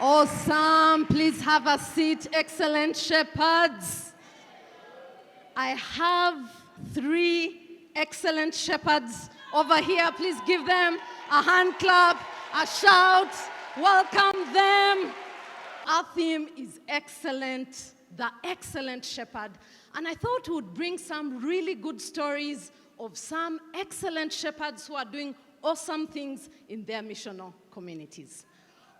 Awesome. Please have a seat, excellent shepherds. I have 3 excellent shepherds over here. Please give them a hand clap, a shout. Welcome them. Our theme is excellent, the excellent shepherd. And I thought we would bring some really good stories of some excellent shepherds who are doing awesome things in their missional communities.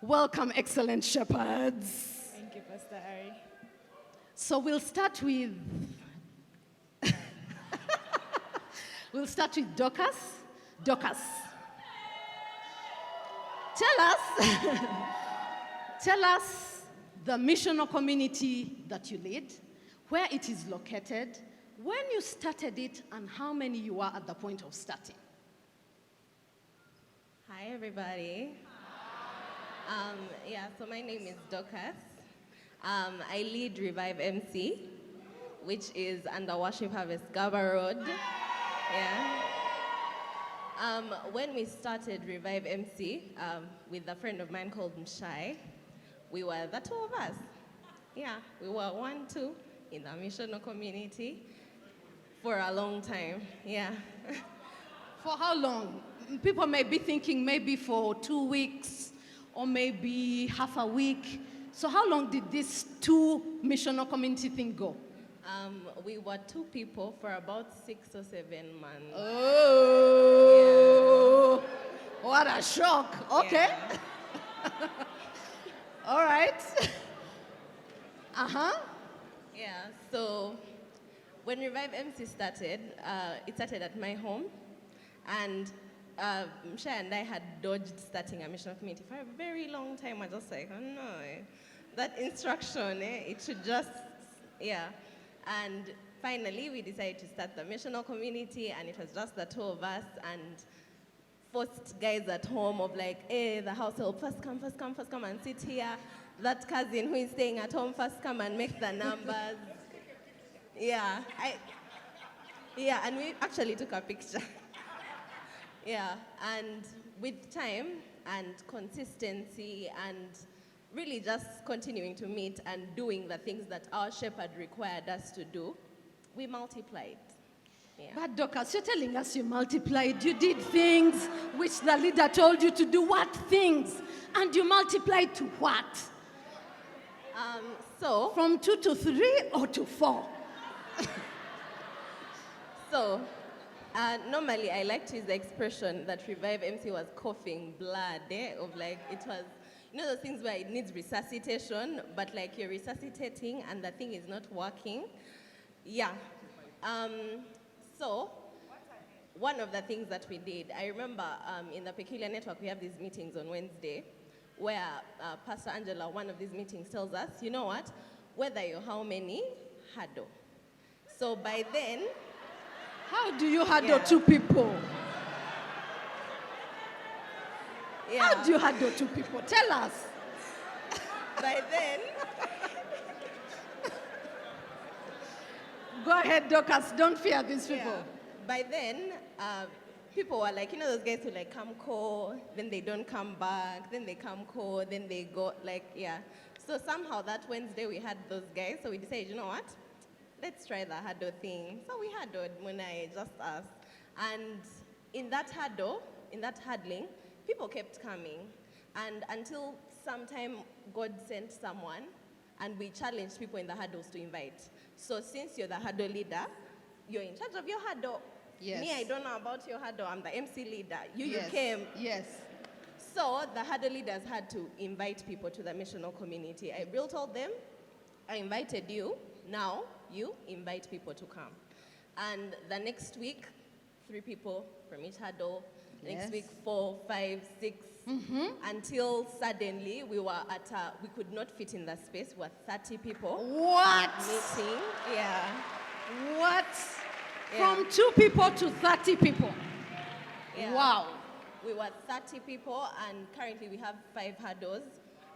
Welcome, excellent shepherds. Thank you, Pastor Ari. So we'll start with Doas. Doas. Tell us the missional community that you lead, where it is located, when you started it, and how many you are at the point of starting. Hi, everybody. So my name is Doas. I lead Revive MC, which is under Worship Harvest Gaba Road. Yeah. When we started Revive MC with a friend of mine called Mshai, we were the 2 of us. Yeah, we were 1, 2 in the missional community for a long time. Yeah. For how long? People may be thinking maybe for 2 weeks or maybe half a week. So how long did this 2 missional community thing go? We were 2 people for about 6 or 7 months. Oh, yeah. What a shock. Okay. Yeah. All right. Yeah, so when Revive MC started, it started at my home. And Mshai and I had dodged starting a missional community for a very long time. I was just like, oh no, that instruction, it should just, yeah. And finally, we decided to start the missional community, and it was just the 2 of us, and forced guys at home of like, hey, the household, first come and sit here. That cousin who is staying at home, first come and make the numbers. Yeah, and we actually took a picture. Yeah, and with time and consistency and really just continuing to meet and doing the things that our shepherd required us to do, we multiplied. Yeah. But Doas, you're telling us you multiplied. You did things which the leader told you to do. What things? And you multiplied to what? So from 2 to 3 or to 4? So normally I like to use the expression that Revive MC was coughing blood, of like it was, you know those things where it needs resuscitation, but like you're resuscitating and the thing is not working. Yeah. So one of the things that we did, I remember in the Peculiar Network we have these meetings on Wednesday where Pastor Angela, one of these meetings, tells us, you know what, whether you're how many, huddle. So by then, how do you handle 2 people? Yeah. How do you handle 2 people? Tell us. By then. Go ahead, Doas. Don't fear these people. Yeah. By then, people were like, you know those guys who like come call, then they don't come back, then they come call, then they go, like, yeah. So somehow that Wednesday we had those guys, so we decided, you know what? Let's try the huddle thing. So we huddled when I just asked. And in that huddling, people kept coming. And until sometime God sent someone, and we challenged people in the huddles to invite. So since you're the huddle leader, you're in charge of your huddle. Yes. Me, I don't know about your huddle. I'm the MC leader. You Yes. came. Yes. So the huddle leaders had to invite people to the missional community. I really told them, I invited you. Now you invite people to come. And the next week, 3 people from each huddle. Yes. Next week, 4, 5, 6. Until suddenly we could not fit in the space. We were 30 people. What? Meeting. Yeah. What? Yeah. From 2 people to 30 people. Yeah. Wow. We were 30 people, and currently we have 5 huddles,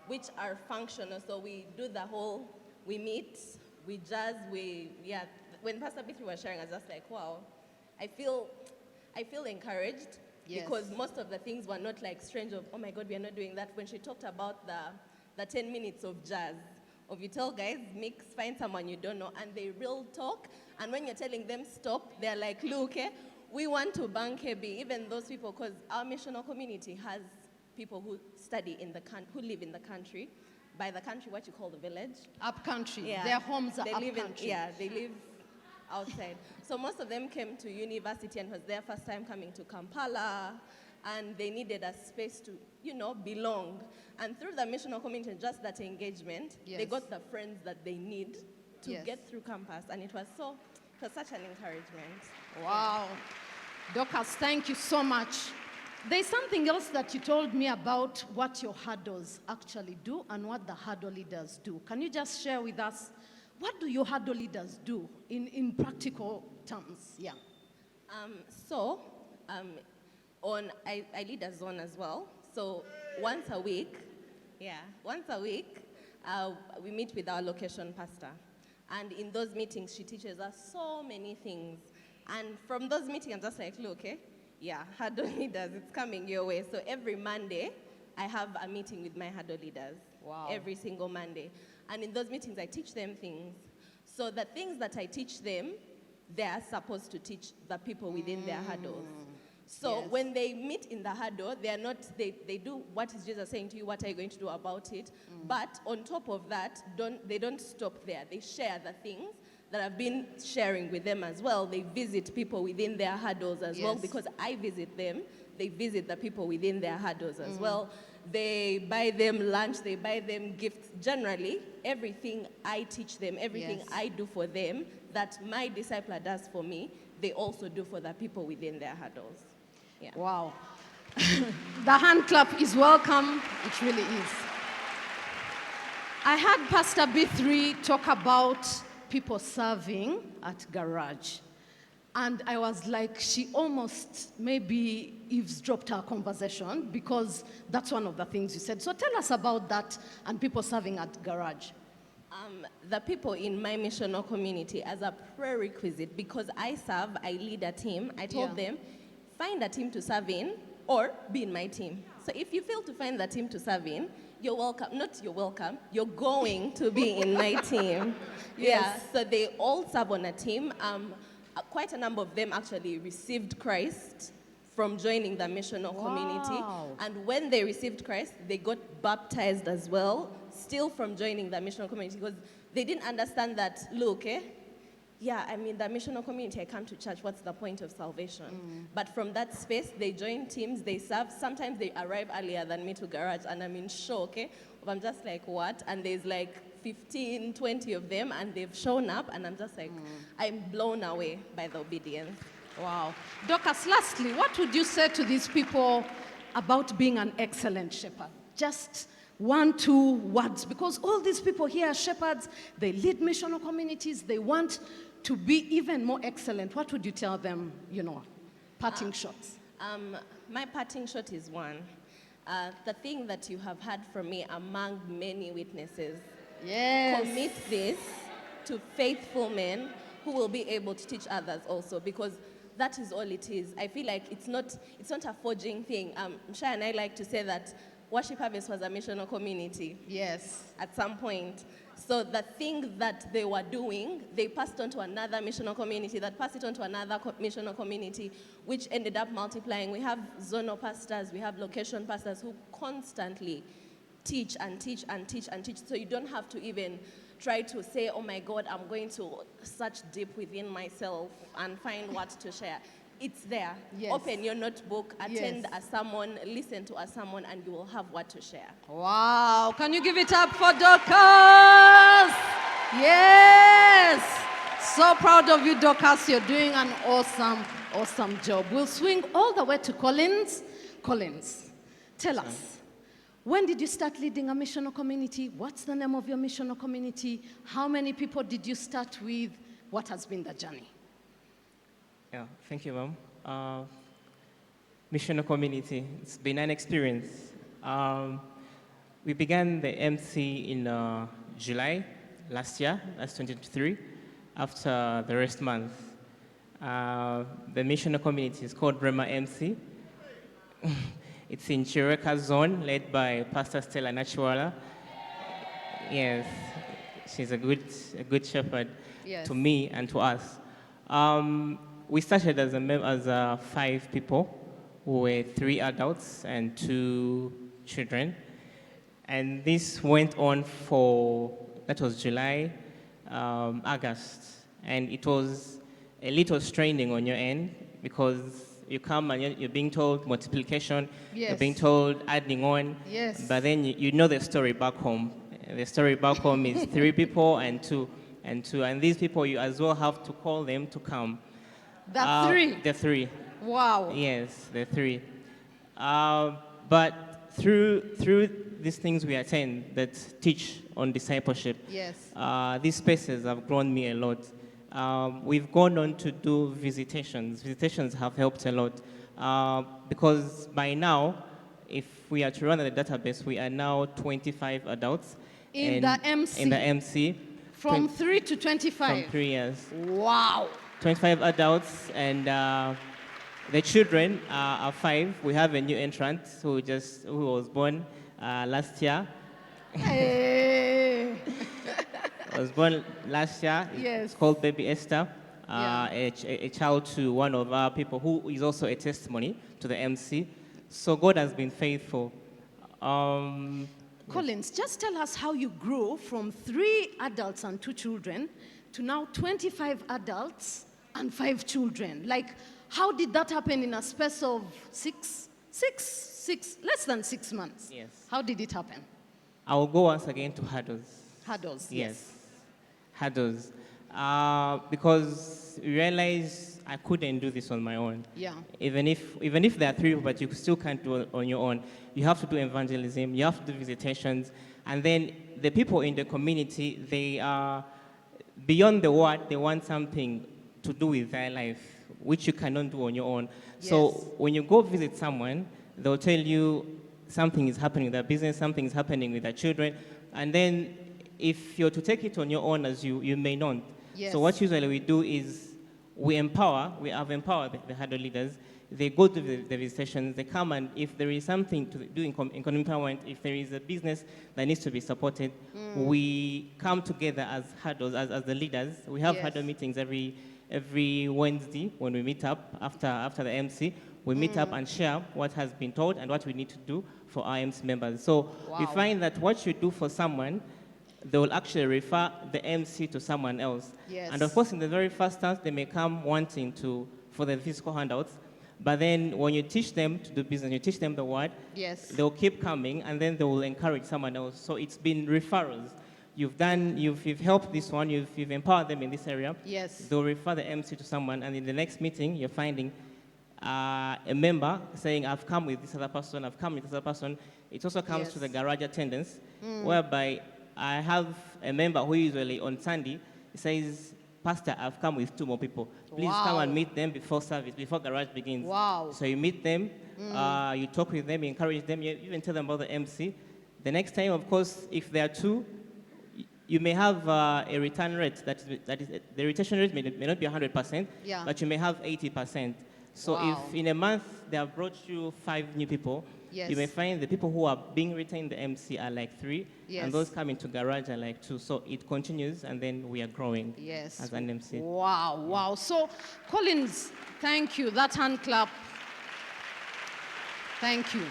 which are functional. So we do the whole, we meet, we jazz, when Pastor Bithri was sharing, I was just like, wow, I feel encouraged. Yes. Because most of the things were not like strange of, oh my God, we are not doing that. When she talked about the the 10 minutes of jazz. Of you tell guys, mix, find someone you don't know, and they real talk. And when you're telling them stop, they're like, look, we want to bank heavy, even those people, because our missional community has people who study in the who live in the country. By the country, what you call the village? Up country. Their homes are they up live country. They live outside. So most of them came to university and was their first time coming to Kampala, and they needed a space to, belong. And through the missional community, just that engagement, they got the friends that they need to get through campus, and it was such an encouragement. Wow. Doas, thank you so much. There's something else that you told me about what your huddles actually do and what the huddle leaders do. Can you just share with us, what do your huddle leaders do in practical terms? Yeah. I lead a zone as well. So once a week, we meet with our location pastor. And in those meetings, she teaches us so many things. And from those meetings, I'm just like, look, huddle leaders, it's coming your way. So every Monday, I have a meeting with my huddle leaders. Wow. Every single Monday. And in those meetings, I teach them things. So the things that I teach them, they're supposed to teach the people within their huddles. So when they meet in the huddle, they do what is Jesus saying to you, what are you going to do about it? But on top of that, they don't stop there. They share the things that I've been sharing with them as well. They visit people within their huddles as well, because I visit them. They visit the people within their huddles as well. They buy them lunch, they buy them gifts. Generally, everything I teach them, everything I do for them, that my discipler does for me, they also do for the people within their huddles. Yeah. Wow. The hand clap is welcome. It really is. I had Pastor B3 talk about people serving at garage. And I was like, she almost maybe eavesdropped our conversation, because that's one of the things you said. So tell us about that and people serving at garage. The people in my missional community, as a prerequisite, because I lead a team, I told them, find a team to serve in or be in my team. So if you fail to find the team to serve in, you're welcome. Not you're welcome, you're going to be in my team. So they all serve on a team. Quite a number of them actually received Christ from joining the missional community. And when they received Christ, they got baptized as well, still from joining the missional community, because they didn't understand that, look, the missional community, I come to church, what's the point of salvation? But from that space, they join teams, they serve. Sometimes they arrive earlier than me to garage, and I'm in shock, I'm just like, what? And there's like 15, 20 of them, and they've shown up, and I'm just like, I'm blown away by the obedience. Wow. Doas, lastly, what would you say to these people about being an excellent shepherd? Just 1-2 words, because all these people here are shepherds, they lead missional communities, they want to be even more excellent. What would you tell them, parting shots? My parting shot is one. The thing that you have heard from me among many witnesses, commit this to faithful men who will be able to teach others also, because that is all it is. I feel like it's not a forging thing. Shai and I like to say that Worship Harvest was a missional community. At some point. So the thing that they were doing, they passed on to another missional community, that passed it on to another missional community, which ended up multiplying. We have zonal pastors, we have location pastors who constantly teach and teach and teach and teach. So you don't have to even try to say, oh my God, I'm going to search deep within myself and find what to share. It's there. Open your notebook, attend a sermon, listen to a sermon, and you will have what to share. Wow. Can you give it up for Doas? Yes. So proud of you, Doas. You're doing an awesome job. We'll swing all the way to Collins. Collins, tell us, when did you start leading a missional community? What's the name of your missional community? How many people did you start with? What has been the journey? Yeah, thank you, Mom. Missional community, it's been an experience. We began the MC in July last year, that's 2023, after the rest month. The missional community is called Rema MC. It's in Chireka Zone, led by Pastor Stella Nachuala. Yes, she's a good shepherd Yes. to me and to us. We started as 5 people. We were 3 adults and 2 children. And this went on that was July, August. And it was a little straining on your end because you come and you're being told multiplication, you're Yes. being told adding on, Yes. but then you know the story back home. The story back home is 3 people and two. And these people, you as well have to call them to come. The three. The 3. Wow. Yes, the 3. But through these things we attend that teach on discipleship, Yes. these spaces have grown me a lot. We've gone on to do visitations. Visitations have helped a lot because by now, if we are to run the database, we are now 25 adults. In the MC. In the MC. From 3 to 25. From 3 years. Wow. 25 adults, and the children are 5. We have a new entrant who was born last year. Hey. Was born last year. Yes. It's called baby Esther, Yeah. a child to one of our people who is also a testimony to the MC. So God has been faithful. Collins, just tell us how you grew from 3 adults and 2 children to now 25 adults and 5 children. Like, how did that happen in a space of less than 6 months? Yes. How did it happen? I will go once again to hurdles. Hurdles, Yes. Hurdles. Because we realized I couldn't do this on my own. Yeah. Even if there are 3 people, but you still can't do it on your own. You have to do evangelism, you have to do visitations, and then the people in the community, they are beyond the word, they want something to do with their life, which you cannot do on your own. So Yes. when you go visit someone, they'll tell you something is happening with their business, something is happening with their children, and then if you're to take it on your own as you may not. Yes. So what usually we do is we have empowered the huddle leaders. They go to the visitations, they come, and if there is something to do in community empowerment, if there is a business that needs to be supported, we come together as huddles, as the leaders. We have Yes. huddle meetings every Wednesday when we meet up after the MC. We meet up and share what has been told and what we need to do for our MC members. So we Wow. find that what you do for someone, they will actually refer the MC to someone else. Yes. And of course, in the very first instance, they may come wanting for the physical handouts. But then when you teach them to do business, you teach them the word, Yes. they'll keep coming, and then they will encourage someone else. So it's been referrals. You've helped this one, you've empowered them in this area. Yes. They'll refer the MC to someone, and in the next meeting, you're finding a member saying, I've come with this other person, I've come with this other person. It also comes to the Yes. garage attendance, whereby I have a member who usually on Sunday says, Pastor, I've come with 2 more people. Please come Wow. and meet them before service, before garage begins. Wow. So you meet them, you talk with them, you encourage them, you even tell them about the MC. The next time, of course, if there are 2, you may have a return rate that is the retention rate may not be 100%, Yeah. but you may have 80%. So Wow. if in a month they have brought you 5 new people, Yes. you may find the people who are being retained the MC are like 3, Yes. and those coming to garage are like 2. So it continues, and then we are growing Yes. as an MC. Wow, wow. So, Collins, thank you. That hand clap. Thank you.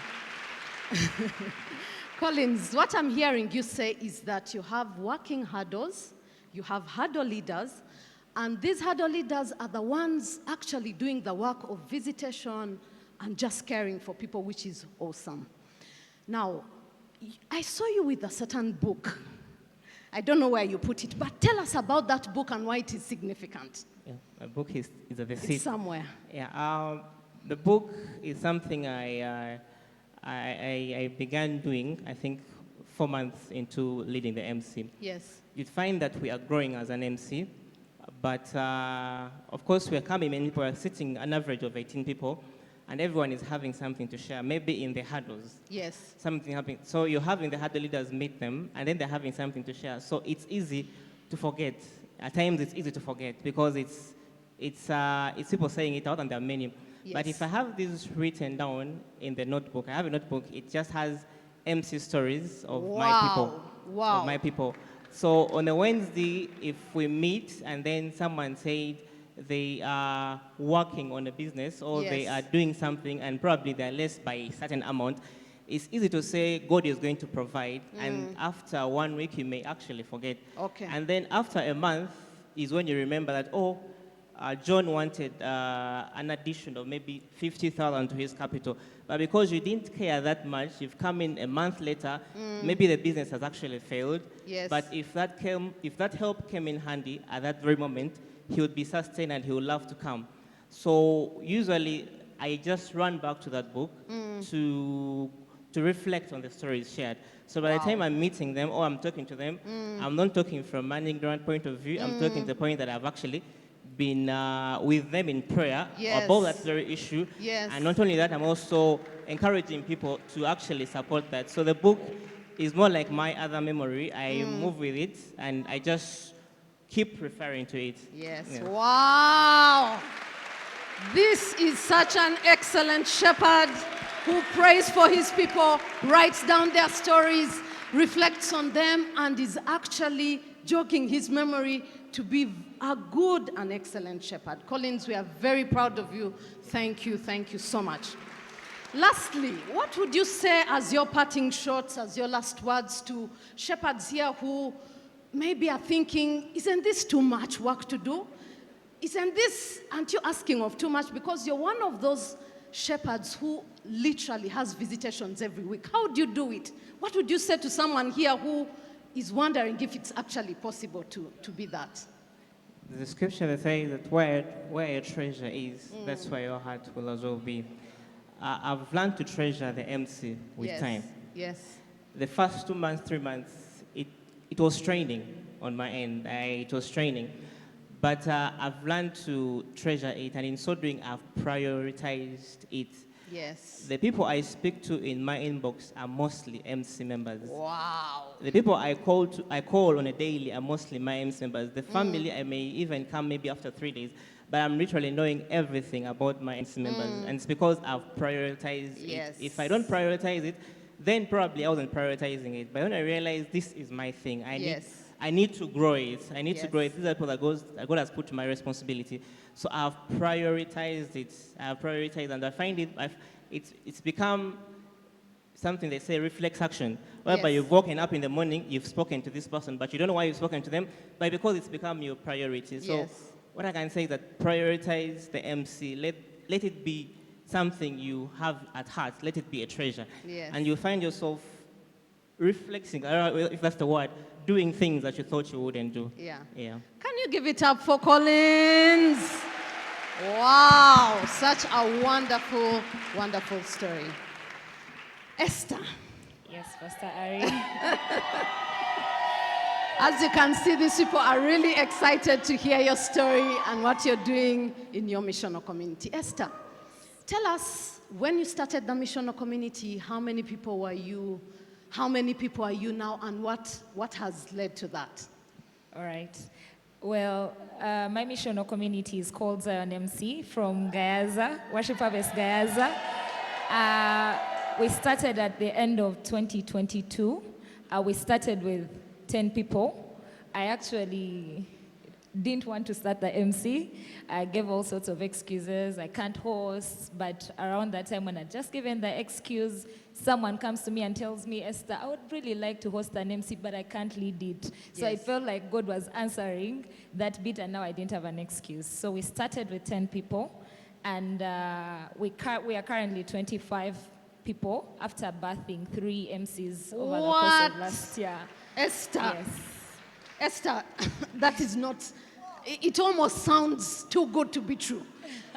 Collins, what I'm hearing you say is that you have working huddles, you have huddle leaders, and these huddle leaders are the ones actually doing the work of visitation and just caring for people, which is awesome. Now, I saw you with a certain book. I don't know where you put it, but tell us about that book and why it is significant. Yeah, my book is at the It's seat. somewhere. Yeah, the book is something I began doing, I think, 4 months into leading the MC. Yes. You'd find that we are growing as an MC, but of course we are coming, many people are sitting an average of 18 people, and everyone is having something to share, maybe in the huddles. Yes. Something happening. So you're having the huddle leaders meet them, and then they're having something to share. So it's easy to forget. At times it's easy to forget because it's people saying it out, and there are many. But Yes. if I have this written down in the notebook, I have a notebook, it just has MC stories of my people. Wow. of my people. So on a Wednesday, if we meet and then someone said they are working on a business or they Yes. are doing something and probably they're less by a certain amount, it's easy to say God is going to provide, and after 1 week you may actually forget. Okay. And then after a month is when you remember that, John wanted an addition of maybe 50,000 to his capital. But because you didn't care that much, you've come in a month later, maybe the business has actually failed. Yes. But if that help came in handy at that very moment, he would be sustained and he would love to come. So usually I just run back to that book to reflect on the stories shared. So by the time I'm meeting them or I'm talking to them, I'm not talking from an ignorant point of view. I'm talking to the point that I've actually been with them in prayer Yes. about that very issue. Yes. And not only that, I'm also encouraging people to actually support that. So the book is more like my other memory. I move with it and I just keep referring to it. Yes. Yeah. Wow. This is such an excellent shepherd who prays for his people, writes down their stories, reflects on them, and is actually jogging his memory to be a good and excellent shepherd. Collins, we are very proud of you. Thank you so much. Lastly, what would you say as your parting shots, as your last words to shepherds here who maybe are thinking, isn't this too much work to do? Aren't you asking of too much? Because you're one of those shepherds who literally has visitations every week. How do you do it? What would you say to someone here who is wondering if it's actually possible to be that? The scripture that says that where your treasure is, that's where your heart will as well be. I've learned to treasure the MC with time. Yes. The first 2 months, 3 months, it was training on my end. It was training. But I've learned to treasure it, and in so doing, I've prioritized it. Yes. The people I speak to in my inbox are mostly MC members. Wow. The people I call on a daily are mostly my MC members. The family, I may even come maybe after 3 days, but I'm literally knowing everything about my MC members, and it's because I've prioritized Yes. it. If I don't prioritize it, then probably I wasn't prioritizing it. But when I realized this is my thing, I need to grow it. I need to grow it. These are people that God has put to my responsibility. So I've prioritized it. And I find it's become something they say reflex action, whereby you've woken up in the morning, you've spoken to this person, but you don't know why you've spoken to them, but because it's become your priority. So what I can say is that prioritize the MC. Let it be something you have at heart. Let it be a treasure. Yes. And you find yourself reflexing, I don't know if that's the word, doing things that you thought you wouldn't do. Yeah. Yeah. Can you give it up for Collins? Wow, such a wonderful, wonderful story. Esther, Yes, Pastor Ari. as you can see, these people are really excited to hear your story and what you're doing in your missional community. Esther, tell us, when you started the missional community, how many people were you? How many people are you now, and what has led to that? All right. Well, my missional community is called Zion MC from Gayaza, Worship Harvest Gayaza. We started at the end of 2022. We started with 10 people. I actually didn't want to start the MC. I gave all sorts of excuses. I can't host. But around that time when I'd just given the excuse, someone comes to me and tells me, Esther, I would really like to host an MC, but I can't lead it. So I felt like God was answering that bit, and now I didn't have an excuse. So we started with 10 people, and we are currently 25 people after birthing 3 MCs over the course of last year. Esther, Yes. Esther, that is not, it almost sounds too good to be true.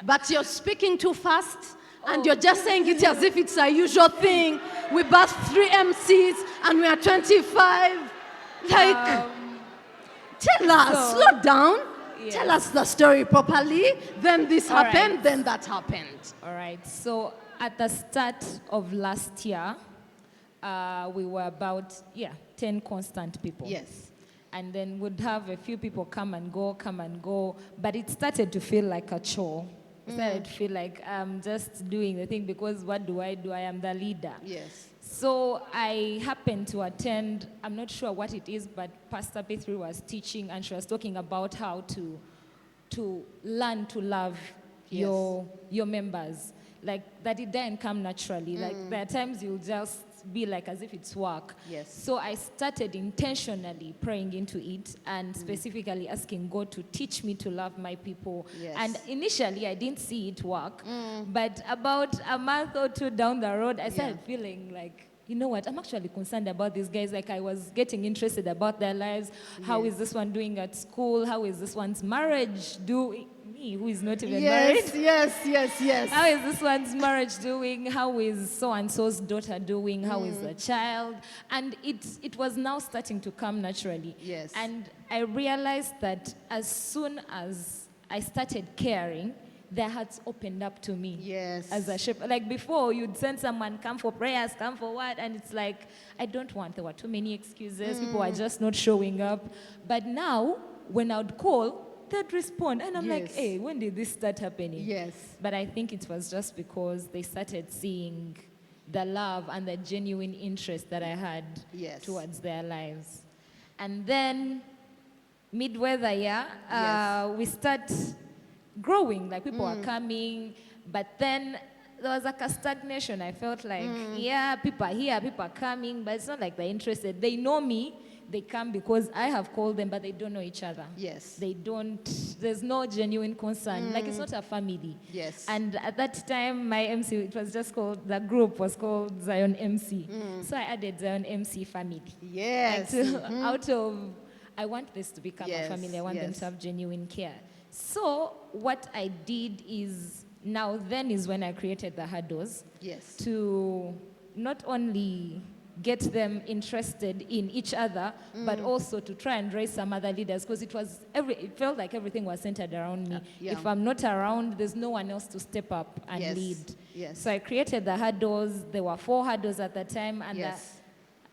But you're speaking too fast, and you're just saying it as if it's a usual thing. We birthed 3 MCs, and we are 25. Like, tell us, slow down. Yes. Tell us the story properly. Then this All happened, right. then that happened. All right. So at the start of last year, we were about 10 constant people. Yes. And then would have a few people come and go, but it started to feel like a chore. I started to feel like I'm just doing the thing because what do? I am the leader. Yes. So I happened to attend, I'm not sure what it is, but Pastor P3 was teaching and she was talking about how to learn to love Yes. your members. Like that it didn't come naturally. Like there are times you'll just be like as if it's work. Yes. So I started intentionally praying into it and specifically asking God to teach me to love my people. Yes. And initially I didn't see it work, but about a month or two down the road, I started feeling like, you know what, I'm actually concerned about these guys. Like I was getting interested about their lives. How is this one doing at school? How is this one's marriage doing? Me, who is not even married. Yes. How is this one's marriage doing? How is so-and-so's daughter doing? How is the child? And it was now starting to come naturally. Yes. And I realized that as soon as I started caring, their hearts opened up to me. Yes. As a shepherd. Like before, you'd send someone, come for prayers, come for what? And it's like, I don't want. There were too many excuses. People were just not showing up. But now, when I would call, they'd respond. And I'm like, Yes. hey, when did this start happening? Yes. But I think it was just because they started seeing the love and the genuine interest that I had Yes. towards their lives. And then, midway the year, we start growing. Like people are coming, but then there was like a stagnation. I felt like, people are here, people are coming, but it's not like they're interested. They know me. They come because I have called them, but they don't know each other. Yes. They don't, there's no genuine concern. Like it's not a family. Yes. And at that time, my MC, it was just called, the group was called Zion MC. So I added Zion MC family. Yes. Like out of, I want this to become Yes, a family. I want them yes. to have genuine care. So what I did is, now then is when I created the hurdles Yes. to not only get them interested in each other, but also to try and raise some other leaders, because it felt like everything was centered around me. Yeah. If I'm not around, there's no one else to step up and Yes. lead. Yes. So I created the hurdles. There were 4 hurdles at the time, and Yes.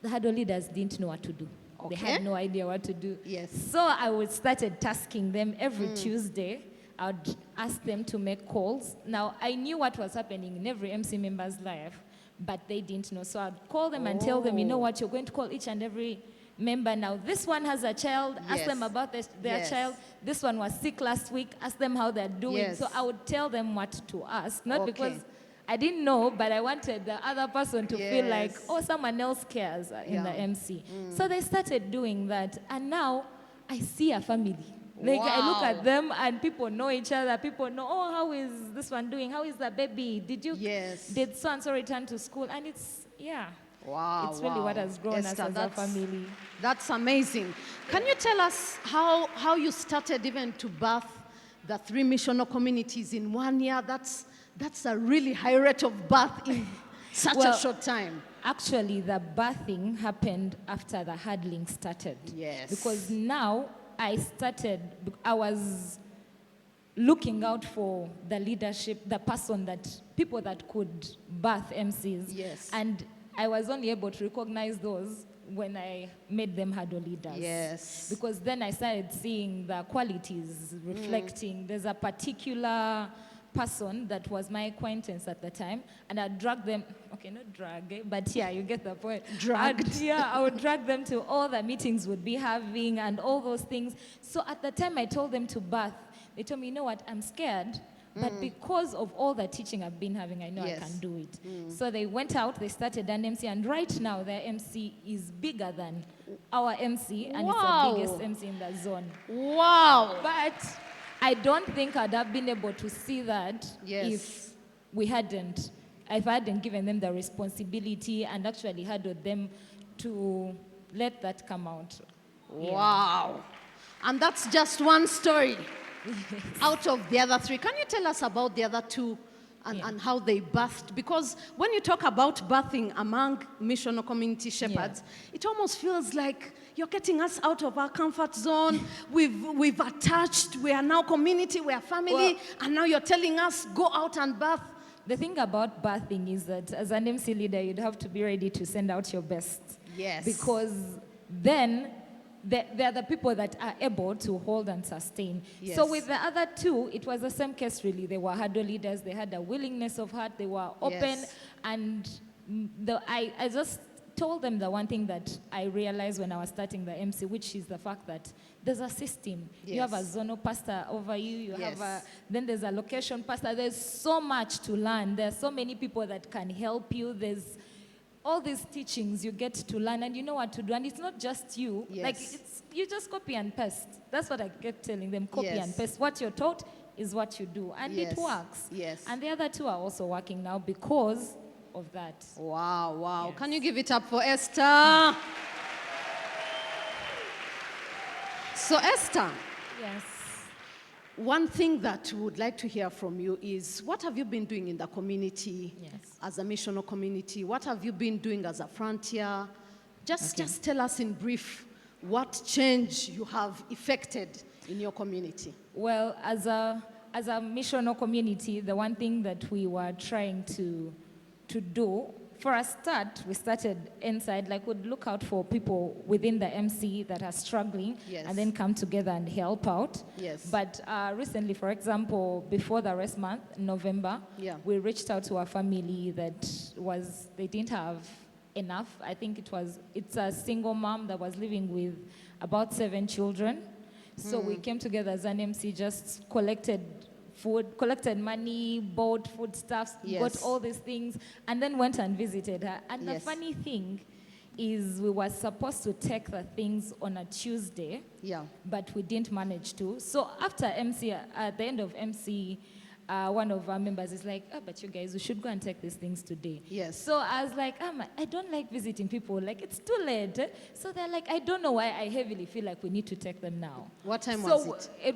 the hurdle leaders didn't know what to do. They Okay. had no idea what to do. Yes. So I started tasking them every Tuesday. I would ask them to make calls. Now, I knew what was happening in every MC member's life, but they didn't know. So I'd call them and tell them, you know what, you're going to call each and every member now. This one has a child, ask Yes. them about their Yes. child. This one was sick last week, ask them how they're doing. Yes. So I would tell them what to ask, not Okay. because I didn't know, but I wanted the other person to feel like, Yes. oh, someone else cares in the Yeah. MC. So they started doing that, and now I see a family. Like I look Wow. at them and people know each other. People know, oh, how is this one doing? How is the baby? Yes. Did so and so return to school? And it's, yeah. Wow. It's really what has grown Esther, us as a family. That's amazing. Can you tell us how you started even to birth the 3 missional communities in 1 year? That's a really high rate of birth in such a short time. Actually, the birthing happened after the huddling started. Yes. Because now I was looking out for the leadership, people that could birth MCs. Yes. And I was only able to recognize those when I made them huddle leaders. Yes. Because then I started seeing the qualities reflecting. There's a particular person that was my acquaintance at the time, and I dragged them, okay, not drag, but yeah, you get the point. Dragged. I would drag them to all the meetings we'd be having and all those things. So at the time I told them to birth, they told me, you know what, I'm scared, but because of all the teaching I've been having, I know Yes. I can do it. So they went out, they started an MC, and right now their MC is bigger than our MC, and Wow. it's the biggest MC in the zone. Wow. But I don't think I'd have been able to see that Yes. if I hadn't given them the responsibility and actually had them to let that come out. Wow. And that's just one story out of the other 3. Can you tell us about the other 2 and how they birthed? Because when you talk about birthing among missional community shepherds, it almost feels like you're getting us out of our comfort zone. We've attached. We are now community. We are family. And now you're telling us, go out and birth. The thing about birthing is that as an MC leader, you'd have to be ready to send out your best. Yes. Because then they're the people that are able to hold and sustain. Yes. So with the other two, it was the same case really. They were huddle leaders. They had a willingness of heart. They were open. Yes. And I just told them the one thing that I realized when I was starting the MC, which is the fact that there's a system. You have a Yes. zonal pastor over you. You Yes. have then there's a location pastor. There's so much to learn. There's so many people that can help you. There's all these teachings you get to learn, and you know what to do. And it's not just you. Yes. Like you just copy and paste. That's what I kept telling them. Copy Yes. and paste. What you're taught is what you do, and Yes. it works. Yes. And the other two are also working now because of that. Wow, wow. Yes. Can you give it up for Esther? So, Esther, Yes. one thing that we would like to hear from you is what have you been doing in the community Yes. as a missional community? What have you been doing as a frontier? Just tell us in brief what change you have effected in your community. Well, as a missional community, the one thing that we were trying to do, for a start, we started inside, like we'd look out for people within the MC that are struggling, Yes. and then come together and help out. Yes. But recently, for example, before the rest month, November, Yeah. we reached out to a family that they didn't have enough. I think it's a single mom that was living with about 7 children. So we came together as an MC, just collected food, collected money, bought foodstuffs, Yes. got all these things, and then went and visited her. And Yes. the funny thing is we were supposed to take the things on a Tuesday, Yeah. but we didn't manage to. So after MC, at the end of MC, one of our members is like, oh, but you guys, we should go and take these things today. Yes. So I was like, I don't like visiting people. Like, it's too late. So they're like, I don't know why I heavily feel like we need to take them now. What time So was it?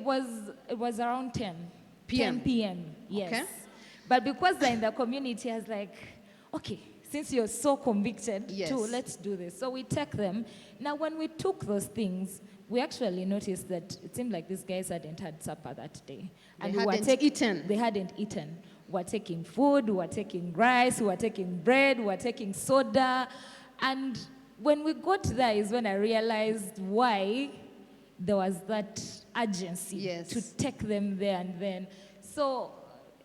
it was around 10 PM? 10 p.m., yes. Okay. But because they're in the community, I was like, okay, since you're so convicted, Yes. let's do this. So we take them. Now, when we took those things, we actually noticed that it seemed like these guys hadn't had supper that day. They we were hadn't eaten. They hadn't eaten. We were taking food, we were taking rice, we were taking bread, we were taking soda. And when we got there is when I realized why there was that urgency Yes. to take them there and then. So,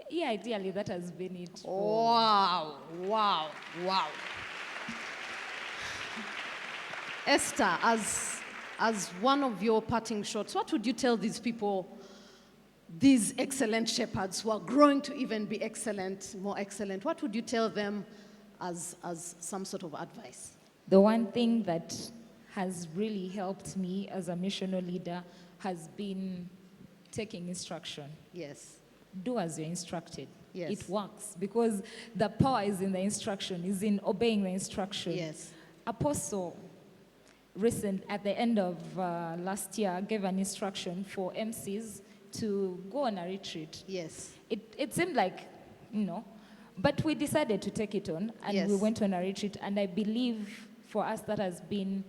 yeah, ideally that has been it. Wow, wow, wow. Esther, as one of your parting shots, what would you tell these people, these excellent shepherds who are growing to even be excellent, more excellent? What would you tell them as some sort of advice? The one thing that has really helped me as a missional leader has been taking instruction. Yes. Do as you're instructed. Yes. It works because the power is in the instruction, is in obeying the instruction. Yes. Apostle at the end of last year gave an instruction for MCs to go on a retreat. Yes. It seemed like, but we decided to take it on, and Yes. we went on a retreat, and I believe for us that has been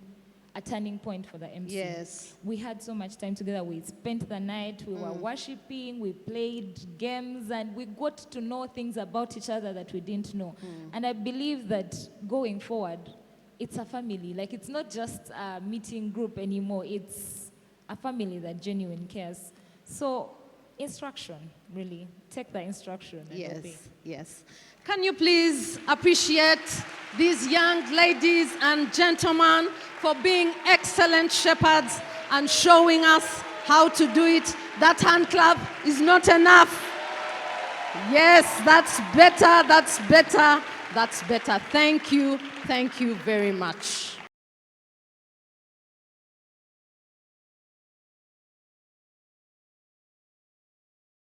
a turning point for the MC. Yes. We had so much time together. We spent the night, we were worshiping, we played games, and we got to know things about each other that we didn't know. And I believe that going forward, it's a family. Like, it's not just a meeting group anymore. It's a family that genuinely cares. So, instruction, really. Take the instruction and obey. Yes, yes. Can you please appreciate these young ladies and gentlemen for being excellent shepherds and showing us how to do it? That hand clap is not enough. Yes, that's better, that's better, that's better. Thank you very much.